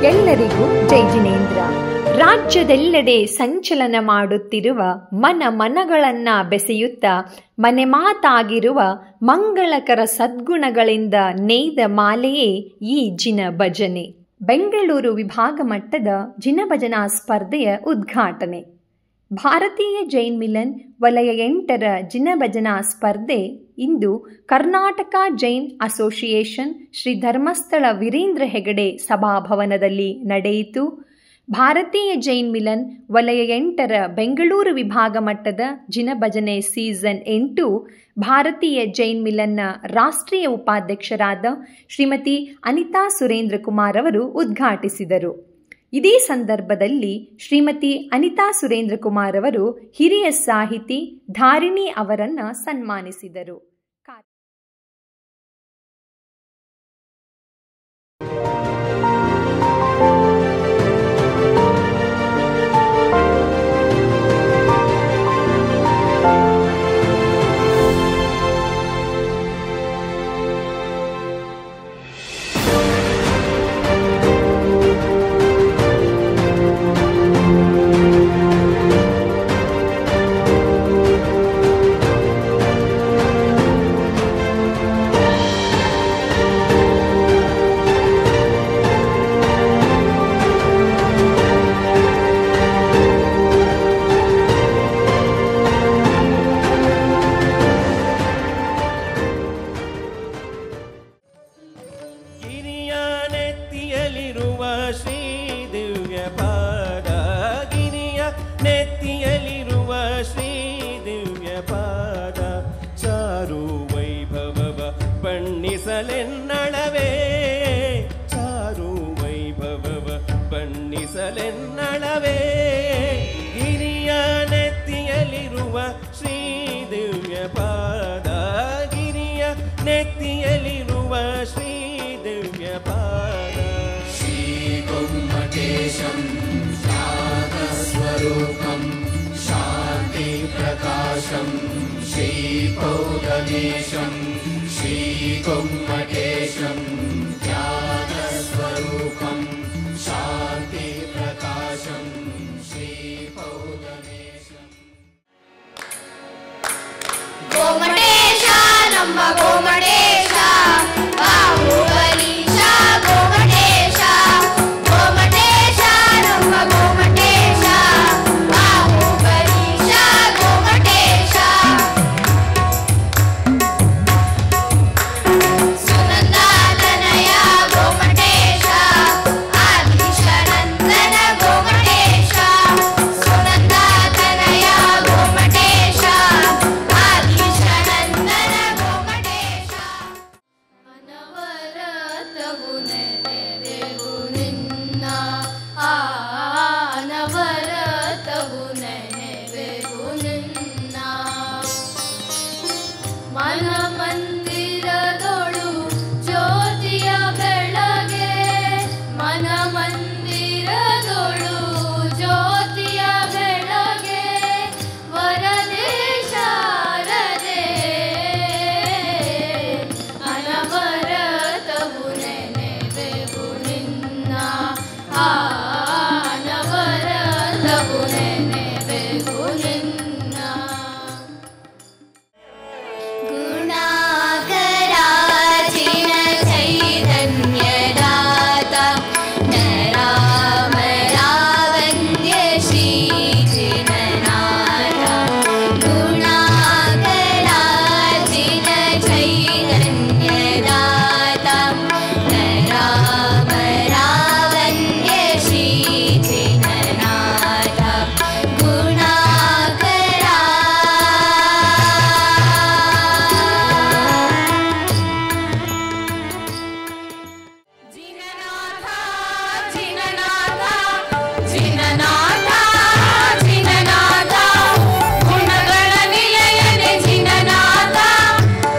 ಎಲ್ಲರಿಗೂ ಜೈ ಜಿನೇಂದ್ರ. ರಾಜ್ಯದೆಲ್ಲೆಡೆ ಸಂಚಲನ ಮಾಡುತ್ತಿರುವ ಮನಗಳನ್ನ ಬೆಸೆಯುತ್ತಾ ಮನೆ ಮಾತಾಗಿರುವ ಮಂಗಳಕರ ಸದ್ಗುಣಗಳಿಂದ ನೇಯ್ದ ಮಾಲೆಯೇ ಈ ಜಿನ ಭಜನೆ. ಬೆಂಗಳೂರು ವಿಭಾಗ ಮಟ್ಟದ ಜಿನ ಭಜನಾ ಸ್ಪರ್ಧೆಯ ಉದ್ಘಾಟನೆ. ಭಾರತೀಯ ಜೈನ್ ಮಿಲನ್ ವಲಯ 8ರ ಜಿನ ಭಜನಾ ಸ್ಪರ್ಧೆ ಇಂದು ಕರ್ನಾಟಕ ಜೈನ್ ಅಸೋಸಿಯೇಷನ್ ಶ್ರೀ ಧರ್ಮಸ್ಥಳ ವೀರೇಂದ್ರ ಹೆಗಡೆ ಸಭಾಭವನದಲ್ಲಿ ನಡೆಯಿತು. ಭಾರತೀಯ ಜೈನ್ ಮಿಲನ್ ವಲಯ 8ರ ಬೆಂಗಳೂರು ವಿಭಾಗ ಮಟ್ಟದ ಜಿನ ಭಜನೆ ಸೀಸನ್ 8 ಭಾರತೀಯ ಜೈನ್ ಮಿಲನ್ನ ರಾಷ್ಟ್ರೀಯ ಉಪಾಧ್ಯಕ್ಷರಾದ ಶ್ರೀಮತಿ ಅನಿತಾ ಸುರೇಂದ್ರ ಕುಮಾರ್ ಅವರು ಉದ್ಘಾಟಿಸಿದರು. ಇದೇ ಸಂದರ್ಭದಲ್ಲಿ ಶ್ರೀಮತಿ ಅನಿತಾ ಸುರೇಂದ್ರ ಕುಮಾರ್ ಅವರು ಹಿರಿಯ ಸಾಹಿತಿ ಧಾರಿಣಿ ಅವರನ್ನು ಸನ್ಮಾನಿಸಿದರು. ಬಣ್ಣಿಸಲೆನ್ನಳವೇ ಗಿರಿಯ ನೆತ್ತಿಯಲಿರುವ ಶ್ರೀ ದಿವ್ಯ ಪಾದ, ಗಿರಿಯ ನೆತ್ತಿಯಲಿರುವ ಶ್ರೀ ದಿವ್ಯ ಪಾದ. ಶ್ರೀ ಗೊಮ್ಮಟೇಶಂ ಶಾಂತಸ್ವರೂಪಂ ಶಾಂತಿ ಪ್ರಕಾಶಂ ಶ್ರೀ ಪೌರ್ಣಮೇಶಂ ಶ್ರೀ ಗೊಮ್ಮಟೇಶಂ ಜ್ಞಾನಸ್ವರೂಪಂ ಶಾಂತಿ ಪ್ರಕಾಶಂ ಶ್ರೀ ಪೌರ್ಣಮೇಶಂ. ಗೋಮಟೇಶ ನಮ್ಮ ಗೋಮಟೇಶ ಬಾಹುಬಲೀಶ ಗೋಮಟೇಶ, ಗೋಮಟೇಶ ನಮ್ಮ ಗೋಮಟೇಶ ಬಾಹುಬಲೀಶ ಗೋಮಟೇಶ. ಸುನಂದಾತನಯ ಗೋಮಟೇಶ ಆದಿಶನಂದನ ಗೋಮಟೇಶ, ಸುನಂದಾತನಯ ಗೋಮಟೇಶ ಆದಿಶನಂದನ ಗೋಮಟೇಶ. ಅನವರತವು ನೆನೆದೆವು ನಿನ್ನ, ಅನವರತವು ನೆನೆವೆವು ನಿನ್ನ. ಮನ ಮಂದಿರದೊಳು ಜ್ಯೋತಿಯ ಬೆಳಗೆ, ಮನ ಮಂದಿರದೊಳು ಜ್ಯೋತಿಯ ಬೆಳಗೆ ವರದೆ ಶಾರದೆ. ಅನವರತವು ನೆನೆವೆವು ನಿನ್ನ, ಅನವರತವು ನೆನೆವೆವು ನಿನ್ನ. ಗುಣಾಕರಾಜಿನ ಚೈತನ್ಯದಾತ ನರಾಮರಾವಂದ್ಯ ಶ್ರೀ ಜಿನನಾಥ. ಗುಣಾಕರಾಜಿನ ಚೈತನ್ಯದಾತ ನರಾಮರಾವಂದ್ಯ ಶ್ರೀ ಜಿನನಾಥ. ಗುಣಾಕರ ಜಿನನಾಥ ಜಿನನಾಥ ಜಿನನಾಥ ಜಿನನಾಥ. ಗುಣಗಳ ನಿಲಯನೆ ಜಿನನಾಥ,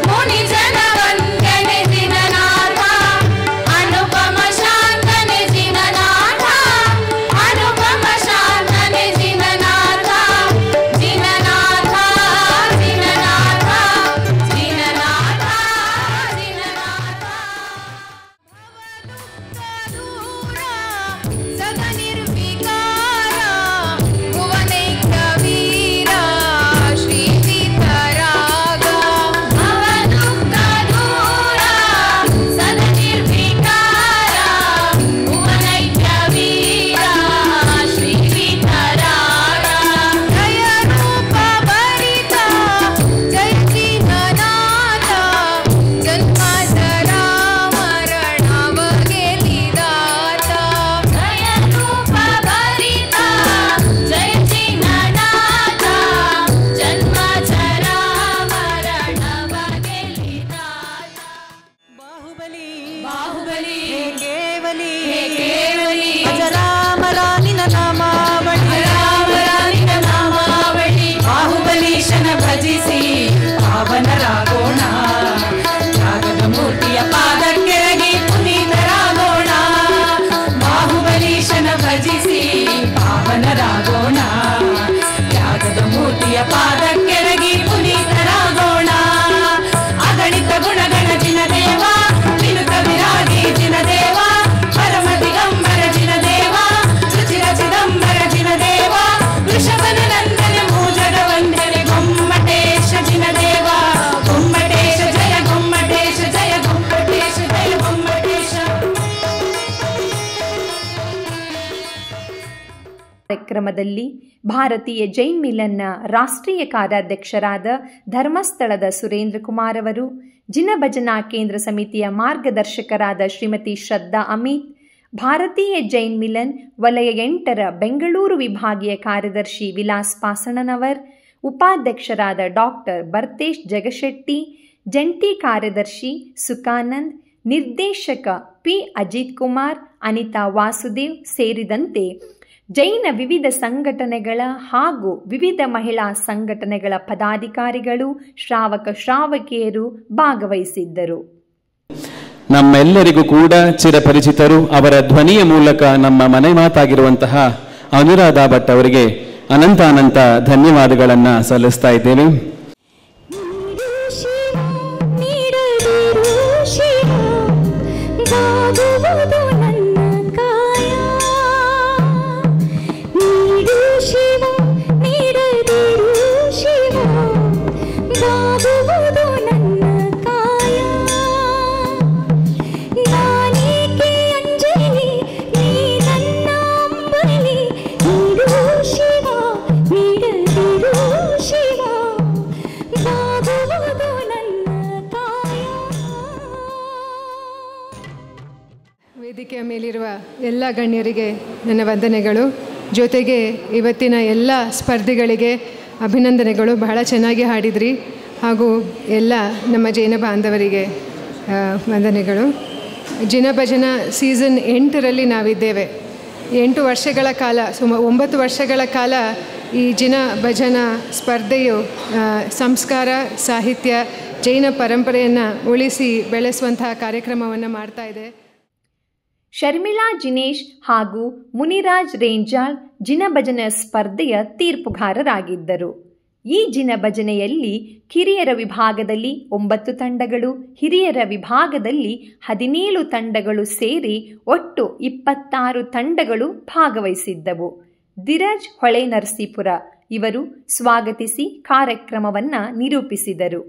ಮುನಿ ಜನ ವಂದನೆ ಜಿನನಾಥ. ಅನುಪಮ ಶಾಂತನೆ ಜಿನನಾಥ, ಅನುಪಮ ಶಾಂತನೆ ಜಿನನಾಥ. ಜಿನನಾಥ ಜಿನನಾಥ ಜಿನನಾಥ ಜಿನನಾಥ. ಭವದುಃಖ ದೂರ ಕಾರ್ಯಕ್ರಮದಲ್ಲಿ ಭಾರತೀಯ ಜೈನ್ ಮಿಲನ್ನ ರಾಷ್ಟ್ರೀಯ ಕಾರ್ಯಾಧ್ಯಕ್ಷರಾದ ಧರ್ಮಸ್ಥಳದ ಸುರೇಂದ್ರ ಕುಮಾರ್ ಅವರು, ಜಿನಭಜನಾ ಕೇಂದ್ರ ಸಮಿತಿಯ ಮಾರ್ಗದರ್ಶಕರಾದ ಶ್ರೀಮತಿ ಶ್ರದ್ಧಾ ಅಮಿತ್, ಭಾರತೀಯ ಜೈನ್ ಮಿಲನ್ ವಲಯ 8ರ ಬೆಂಗಳೂರು ವಿಭಾಗೀಯ ಕಾರ್ಯದರ್ಶಿ ವಿಲಾಸ್ ಪಾಸಣ್ಣನವರ್, ಉಪಾಧ್ಯಕ್ಷರಾದ ಡಾಕ್ಟರ್ ಭರ್ತೇಶ್ ಜಗಶೆಟ್ಟಿ, ಜಂಟಿ ಕಾರ್ಯದರ್ಶಿ ಸುಖಾನಂದ್, ನಿರ್ದೇಶಕ ಪಿ ಅಜಿತ್ ಕುಮಾರ್, ಅನಿತಾ ವಾಸುದೇವ್ ಸೇರಿದಂತೆ ಜೈನ ವಿವಿಧ ಸಂಘಟನೆಗಳ ಹಾಗೂ ವಿವಿಧ ಮಹಿಳಾ ಸಂಘಟನೆಗಳ ಪದಾಧಿಕಾರಿಗಳು, ಶ್ರಾವಕಿಯರು ಭಾಗವಹಿಸಿದ್ದರು. ನಮ್ಮೆಲ್ಲರಿಗೂ ಕೂಡ ಚಿರಪರಿಚಿತರು. ಅವರ ಧ್ವನಿಯ ಮೂಲಕ ನಮ್ಮ ಮನೆ ಮಾತಾಗಿರುವಂತಹ ಅನುರಾಧ ಭಟ್ ಅವರಿಗೆ ಅನಂತ ಧನ್ಯವಾದಗಳನ್ನು ಸಲ್ಲಿಸ್ತಾ ಇದ್ದೇವೆ. ವೇದಿಕೆಯ ಮೇಲಿರುವ ಎಲ್ಲ ಗಣ್ಯರಿಗೆ ನನ್ನ ವಂದನೆಗಳು. ಜೊತೆಗೆ ಇವತ್ತಿನ ಎಲ್ಲ ಸ್ಪರ್ಧಿಗಳಿಗೆ ಅಭಿನಂದನೆಗಳು. ಬಹಳ ಚೆನ್ನಾಗಿ ಹಾಡಿದ್ರಿ. ಹಾಗೂ ಎಲ್ಲ ನಮ್ಮ ಜೈನ ಬಾಂಧವರಿಗೆ ವಂದನೆಗಳು. ಜಿನಭಜನಾ ಸೀಸನ್ 8ರಲ್ಲಿ ನಾವಿದ್ದೇವೆ. 8 ವರ್ಷಗಳ ಕಾಲ, 9 ವರ್ಷಗಳ ಕಾಲ ಈ ಜಿನ ಭಜನಾ ಸ್ಪರ್ಧೆಯು ಸಂಸ್ಕಾರ, ಸಾಹಿತ್ಯ, ಜೈನ ಪರಂಪರೆಯನ್ನು ಉಳಿಸಿ ಬೆಳೆಸುವಂತಹ ಕಾರ್ಯಕ್ರಮವನ್ನು ಮಾಡ್ತಾ ಇದೆ. ಶರ್ಮಿಳಾ ಜಿನೇಶ್ ಹಾಗೂ ಮುನಿರಾಜ್ ರೇಂಜಾಳ್ ಜಿನಭಜನೆ ಸ್ಪರ್ಧೆಯ ತೀರ್ಪುಗಾರರಾಗಿದ್ದರು. ಈ ಜಿನಭಜನೆಯಲ್ಲಿ ಕಿರಿಯರ ವಿಭಾಗದಲ್ಲಿ 9 ತಂಡಗಳು, ಹಿರಿಯರ ವಿಭಾಗದಲ್ಲಿ 17 ತಂಡಗಳು ಸೇರಿ ಒಟ್ಟು 26 ತಂಡಗಳು ಭಾಗವಹಿಸಿದ್ದವು. ಧೀರಜ್ ಹೊಳೆ ನರಸೀಪುರ ಇವರು ಸ್ವಾಗತಿಸಿ ಕಾರ್ಯಕ್ರಮವನ್ನು ನಿರೂಪಿಸಿದರು.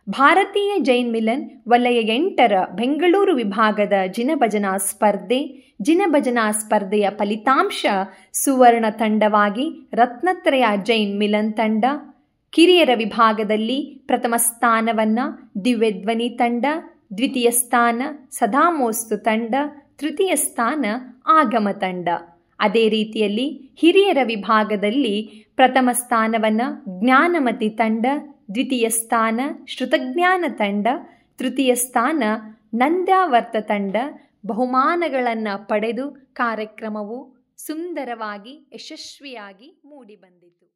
ಭಾರತೀಯ ಜೈನ್ ಮಿಲನ್ ವಲಯ 8ರ ಬೆಂಗಳೂರು ವಿಭಾಗದ ಜಿನಭಜನಾ ಸ್ಪರ್ಧೆಯ ಫಲಿತಾಂಶ ಸುವರ್ಣ ತಂಡವಾಗಿ ರತ್ನತ್ರಯ ಜೈನ್ ಮಿಲನ್ ತಂಡ, ಕಿರಿಯರ ವಿಭಾಗದಲ್ಲಿ ಪ್ರಥಮ ಸ್ಥಾನವನ್ನು ದಿವ್ಯಧ್ವನಿ ತಂಡ, ದ್ವಿತೀಯ ಸ್ಥಾನ ಸದಾಮೋಸ್ತು ತಂಡ, ತೃತೀಯ ಸ್ಥಾನ ಆಗಮ ತಂಡ. ಅದೇ ರೀತಿಯಲ್ಲಿ ಹಿರಿಯರ ವಿಭಾಗದಲ್ಲಿ ಪ್ರಥಮ ಸ್ಥಾನವನ್ನು ಜ್ಞಾನಮತಿ ತಂಡ, ದ್ವಿತೀಯ ಸ್ಥಾನ ಶ್ರುತಜ್ಞಾನ ತಂಡ, ತೃತೀಯ ಸ್ಥಾನ ನಂದ್ಯಾವರ್ತ ತಂಡ ಬಹುಮಾನಗಳನ್ನು ಪಡೆದು ಕಾರ್ಯಕ್ರಮವು ಸುಂದರವಾಗಿ ಯಶಸ್ವಿಯಾಗಿ ಮೂಡಿಬಂದಿತು.